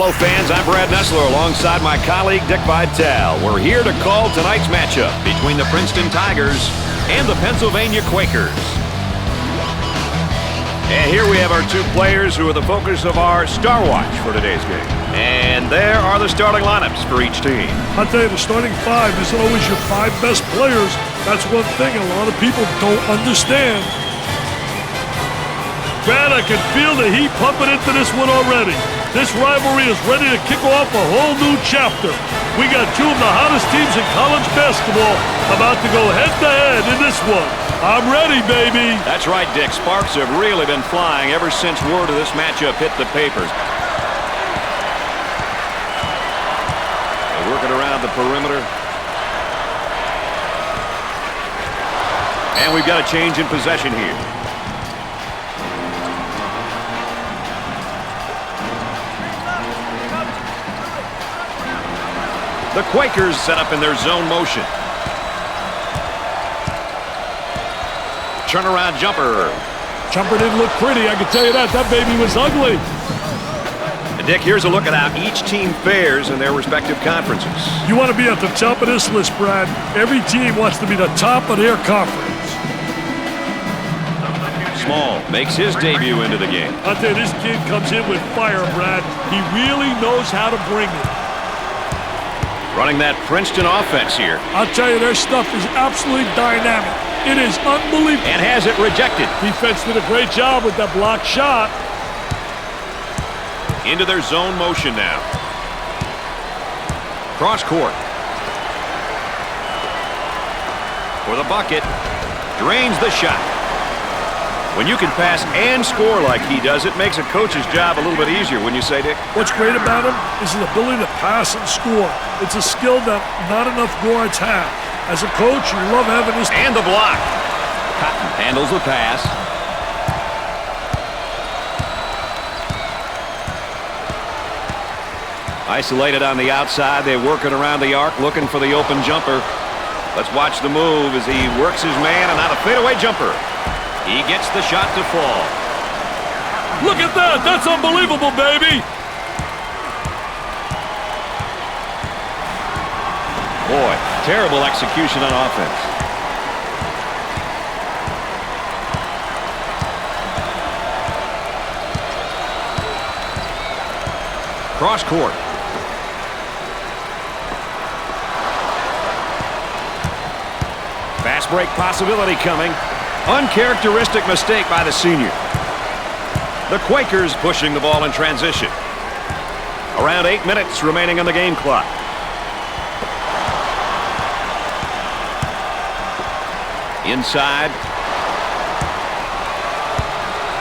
Hello, fans. I'm Brad Nessler alongside my colleague Dick Vitale. We're here to call tonight's matchup between the Princeton Tigers and the Pennsylvania Quakers. And here we have our two players who are the focus of our Star Watch for today's game. And there are the starting lineups for each team. I'll tell you, the starting five isn't always your five best players. That's one thing a lot of people don't understand. Brad, I can feel the heat pumping into this one already. This rivalry is ready to kick off a whole new chapter. We got two of the hottest teams in college basketball about to go head-to-head in this one. I'm ready, baby. That's right, Dick. Sparks have really been flying ever since word of this matchup hit the papers. They're working around the perimeter. And we've got a change in possession here. The Quakers set up in their zone motion. Turnaround jumper. Jumper didn't look pretty, I can tell you that. That baby was ugly. And Dick, here's a look at how each team fares in their respective conferences. You want to be at the top of this list, Brad. Every team wants to be the top of their conference. Small makes his debut into the game. I'll tell you, this kid comes in with fire, Brad. He really knows how to bring it. Running that Princeton offense here. I'll tell you, their stuff is absolutely dynamic. It is unbelievable. And has it rejected. Defense did a great job with that block shot. Into their zone motion now. Cross court. For the bucket. Drains the shot. When you can pass and score like he does, it makes a coach's job a little bit easier, wouldn't you say, Dick? What's great about him is his ability to pass and score. It's a skill that not enough guards have. As a coach, you love having this. And the block. Cotton handles the pass. Isolated on the outside. They're working around the arc, looking for the open jumper. Let's watch the move as he works his man, and now the fadeaway jumper. He gets the shot to fall. Look at that! That's unbelievable, baby! Boy, terrible execution on offense. Cross court. Fast break possibility coming. Uncharacteristic mistake by the senior. The Quakers pushing the ball in transition. Around 8 minutes remaining on the game clock. Inside.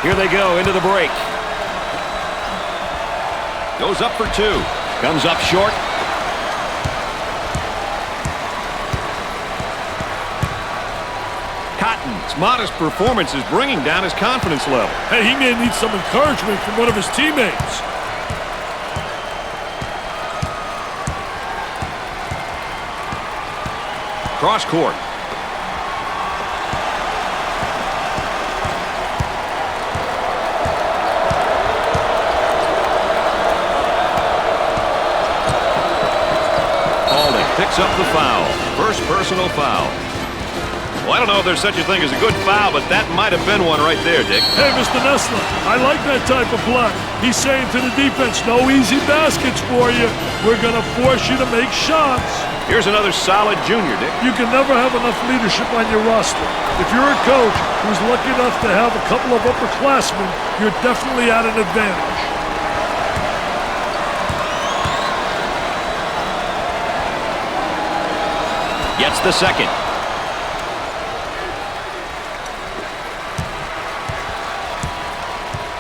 Here they go into the break. Goes up for two. Comes up short. Cotton's modest performance is bringing down his confidence level. Hey, he may need some encouragement from one of his teammates. Cross court. Picks up the foul. First personal foul. Well, I don't know if there's such a thing as a good foul, but that might have been one right there, Dick. Hey, Mr. Nessler, I like that type of play. He's saying to the defense, no easy baskets for you. We're going to force you to make shots. Here's another solid junior, Dick. You can never have enough leadership on your roster. If you're a coach who's lucky enough to have a couple of upperclassmen, you're definitely at an advantage. Gets the second.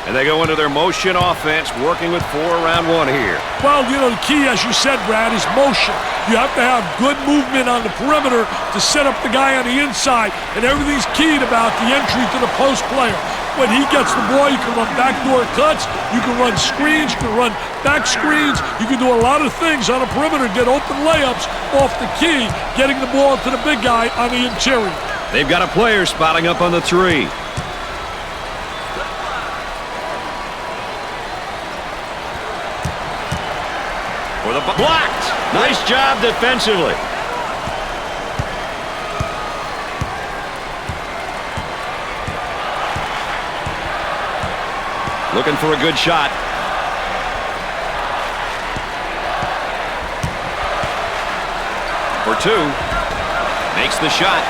And they go into their motion offense, working with 4 around 1 here. Well, you know, the key, as you said, Brad, is motion. You have to have good movement on the perimeter to set up the guy on the inside, and everything's keyed about the entry to the post player. When he gets the ball, you can run backdoor cuts, you can run screens, you can run back screens, you can do a lot of things on the perimeter, get open layups off the key, getting the ball to the big guy on the interior. They've got a player spotting up on the 3. For the blocked. Nice job defensively. Looking for a good shot. For two. Makes the shot.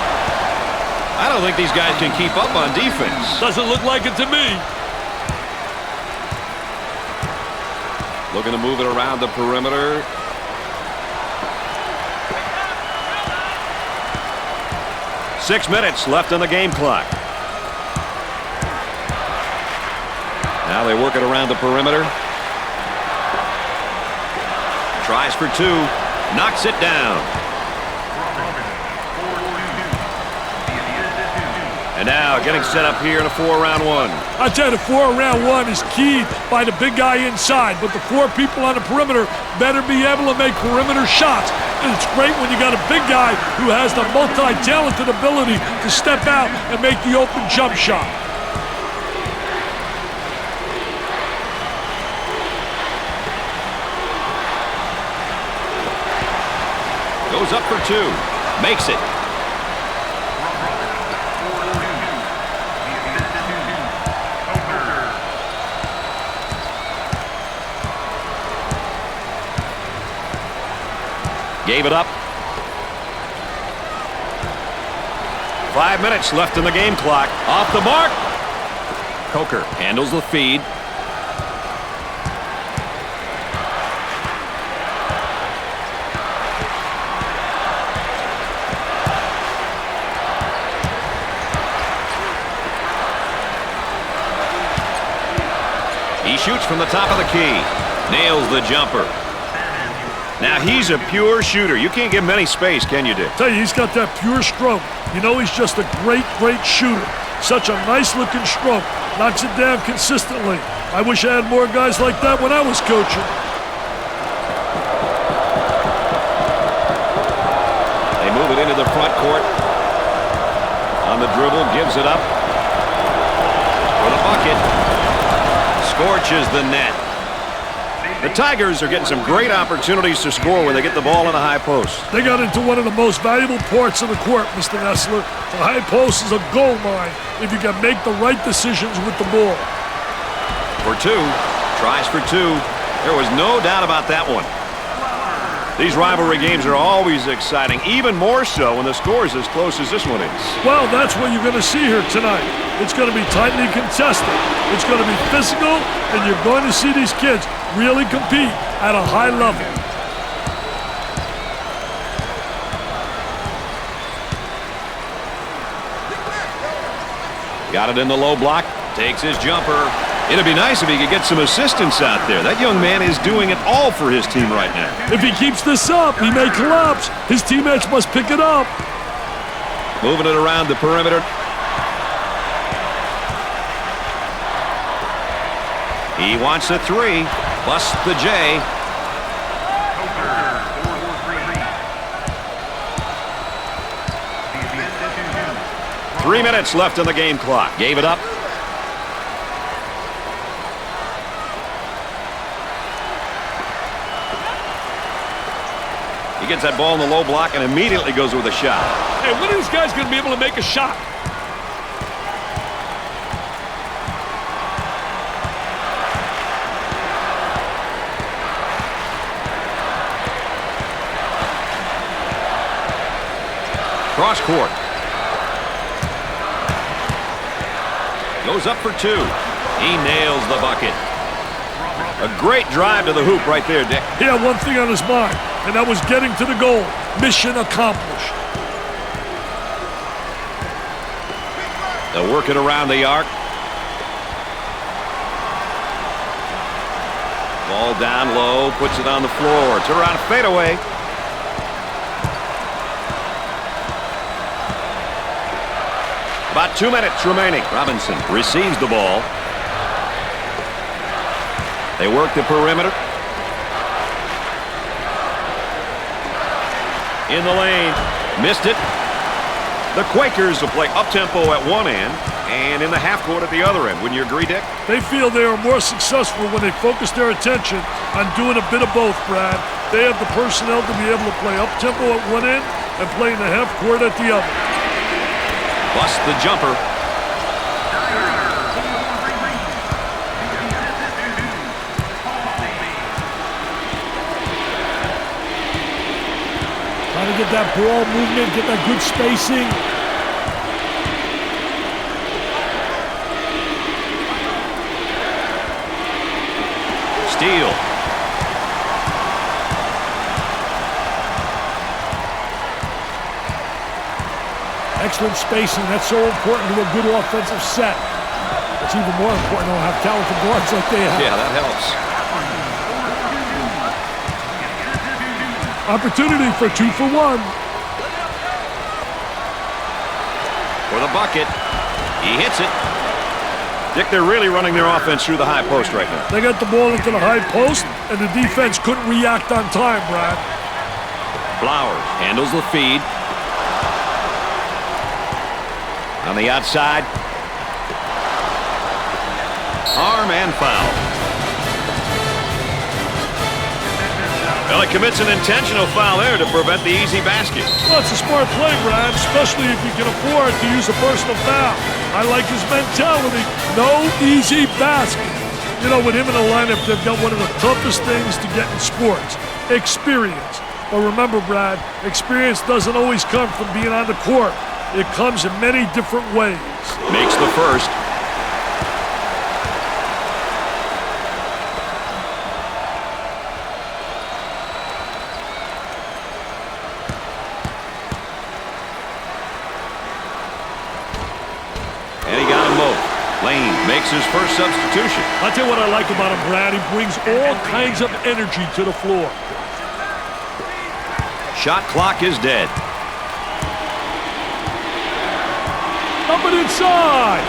I don't think these guys can keep up on defense. Doesn't look like it to me. Looking to move it around the perimeter. Six minutes left on the game clock. Now they work it around the perimeter. Tries for two. Knocks it down. And now getting set up here in a 4-round one. I tell you, the 4-round one is keyed by the big guy inside, but the 4 people on the perimeter better be able to make perimeter shots. And it's great when you got a big guy who has the multi-talented ability to step out and make the open jump shot. Goes up for two. Makes it. Gave it up. 5 minutes left in the game clock. Off the mark. Coker handles the feed. He shoots from the top of the key. Nails the jumper. Now he's a pure shooter. You can't give him any space, can you, Dick? Tell you, he's got that pure stroke. You know, he's just a great, great shooter. Such a nice-looking stroke. Knocks it down consistently. I wish I had more guys like that when I was coaching. They move it into the front court. On the dribble, gives it up. For the bucket. Scorches the net. The Tigers are getting some great opportunities to score when they get the ball in the high post. They got into one of the most valuable parts of the court, Mr. Nessler. The high post is a gold mine if you can make the right decisions with the ball. For two. Tries for two. There was no doubt about that one. These rivalry games are always exciting, even more so when the score is as close as this one is. Well, that's what you're going to see here tonight. It's going to be tightly contested. It's going to be physical, and you're going to see these kids really compete at a high level. Got it in the low block. Takes his jumper. It'd be nice if he could get some assistance out there. That young man is doing it all for his team right now. If he keeps this up, he may collapse. His teammates must pick it up. Moving it around the perimeter. He wants a three. Busts the J. Three minutes left in the game clock. Gave it up. He gets that ball in the low block and immediately goes with a shot. Hey, when are these guys going to be able to make a shot? Cross court. Goes up for two. He nails the bucket. A great drive to the hoop right there, Dick. He had one thing on his mind, and that was getting to the goal. Mission accomplished. They'll work it around the arc. Ball down low, puts it on the floor. It's around fadeaway. About 2 minutes remaining. Robinson receives the ball. They work the perimeter. In the lane. Missed it. The Quakers will play up-tempo at one end and in the half court at the other end. Wouldn't you agree, Dick? They feel they are more successful when they focus their attention on doing a bit of both, Brad. They have the personnel to be able to play up-tempo at one end and play in the half court at the other. Bust the jumper. Trying to get that ball movement, get that good spacing. Steal. Excellent spacing. That's so important to a good offensive set. It's even more important to have talented guards like they have. Yeah, that helps. Opportunity for 2 for 1. For the bucket. He hits it. Dick, they're really running their offense through the high post right now. They got the ball into the high post, and the defense couldn't react on time, Brad. Flowers handles the feed. On the outside. Arm and foul. Well, he commits an intentional foul there to prevent the easy basket. Well, it's a smart play, Brad, especially if you can afford to use a personal foul. I like his mentality. No easy basket. You know, with him in the lineup, they've got one of the toughest things to get in sports. Experience. But remember, Brad, experience doesn't always come from being on the court. It comes in many different ways. Makes the first. And he got them both. Lane makes his first substitution. I'll tell you what I like about him, Brad. He brings all kinds of energy to the floor. Shot clock is dead. Up and inside.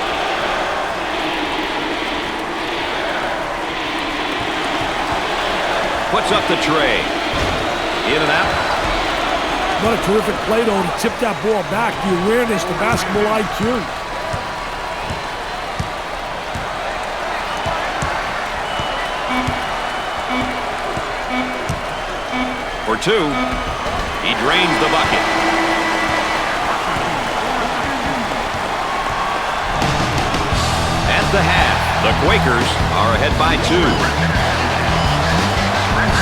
Puts up the tray. In and out. What a terrific play, though, to tip that ball back. The awareness, the basketball IQ. For 2. He drains the bucket. At the half, the Quakers are ahead by 2.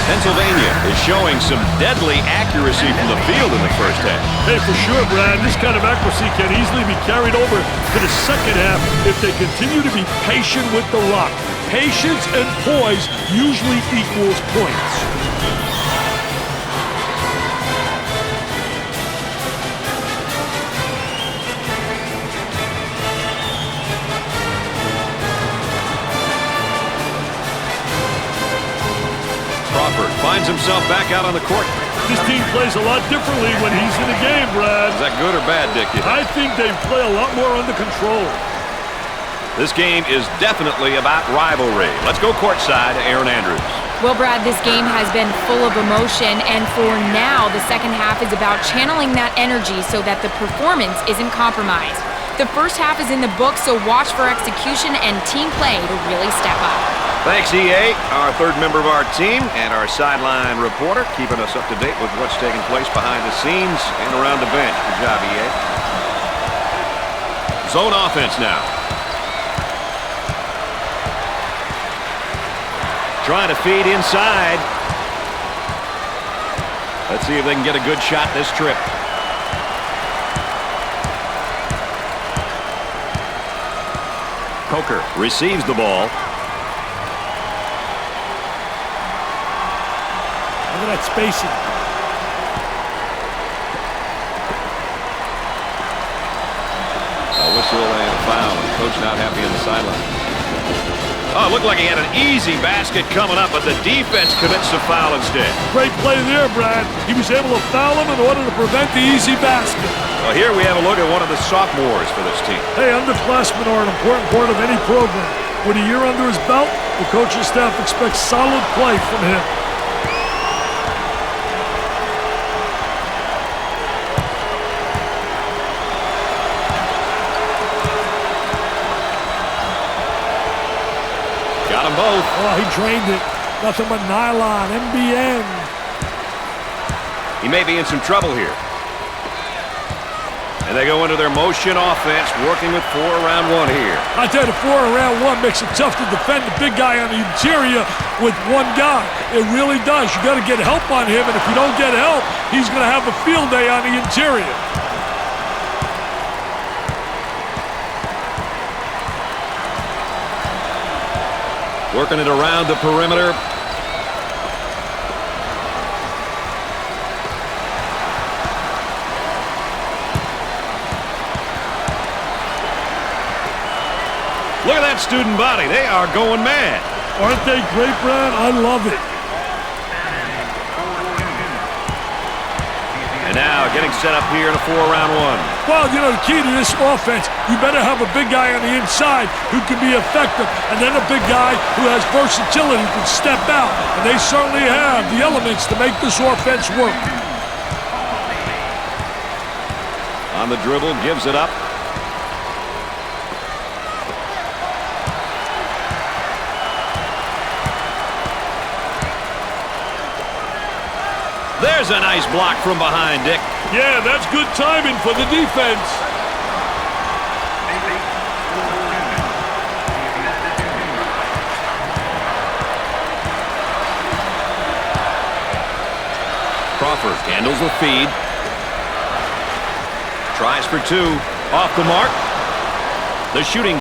Pennsylvania is showing some deadly accuracy from the field in the first half. Hey, for sure, Brad, this kind of accuracy can easily be carried over to the second half if they continue to be patient with the rock. Patience and poise usually equals points. Finds himself back out on the court. This team plays a lot differently when he's in the game, Brad. Is that good or bad, Dick? I think they play a lot more under control. This game is definitely about rivalry. Let's go courtside, Aaron Andrews. Well, Brad, this game has been full of emotion, and for now, the second half is about channeling that energy so that the performance isn't compromised. The first half is in the books, so watch for execution and team play to really step up. Thanks, EA, our third member of our team, and our sideline reporter, keeping us up to date with what's taking place behind the scenes and around the bench. Good job, EA. Zone offense now. Trying to feed inside. Let's see if they can get a good shot this trip. Coker receives the ball. Look at that spacing. A whistle and a foul. Coach not happy on the sideline. Oh, it looked like he had an easy basket coming up, but the defense commits the foul instead. Great play there, Brad. He was able to foul him in order to prevent the easy basket. Well, here we have a look at one of the sophomores for this team. Hey, underclassmen are an important part of any program. With a year under his belt, the coaching staff expects solid play from him. Got them both. Oh, he drained it. Nothing but nylon, MBN. He may be in some trouble here. And they go into their motion offense, working with 4 around 1 here. I tell you, the 4 around 1 makes it tough to defend the big guy on the interior with 1 guy. It really does. You got to get help on him, and if you don't get help, he's going to have a field day on the interior. Working it around the perimeter. Look at that student body. They are going mad. Aren't they great, Brad? I love it. And now getting set up here in a 4 around 1. Well, you know, the key to this offense, you better have a big guy on the inside who can be effective, and then a big guy who has versatility, who can step out. And they certainly have the elements to make this offense work. On the dribble, gives it up. There's a nice block from behind, Dick. Yeah, that's good timing for the defense. Crawford handles the feed. Tries for 2. Off the mark. The shooting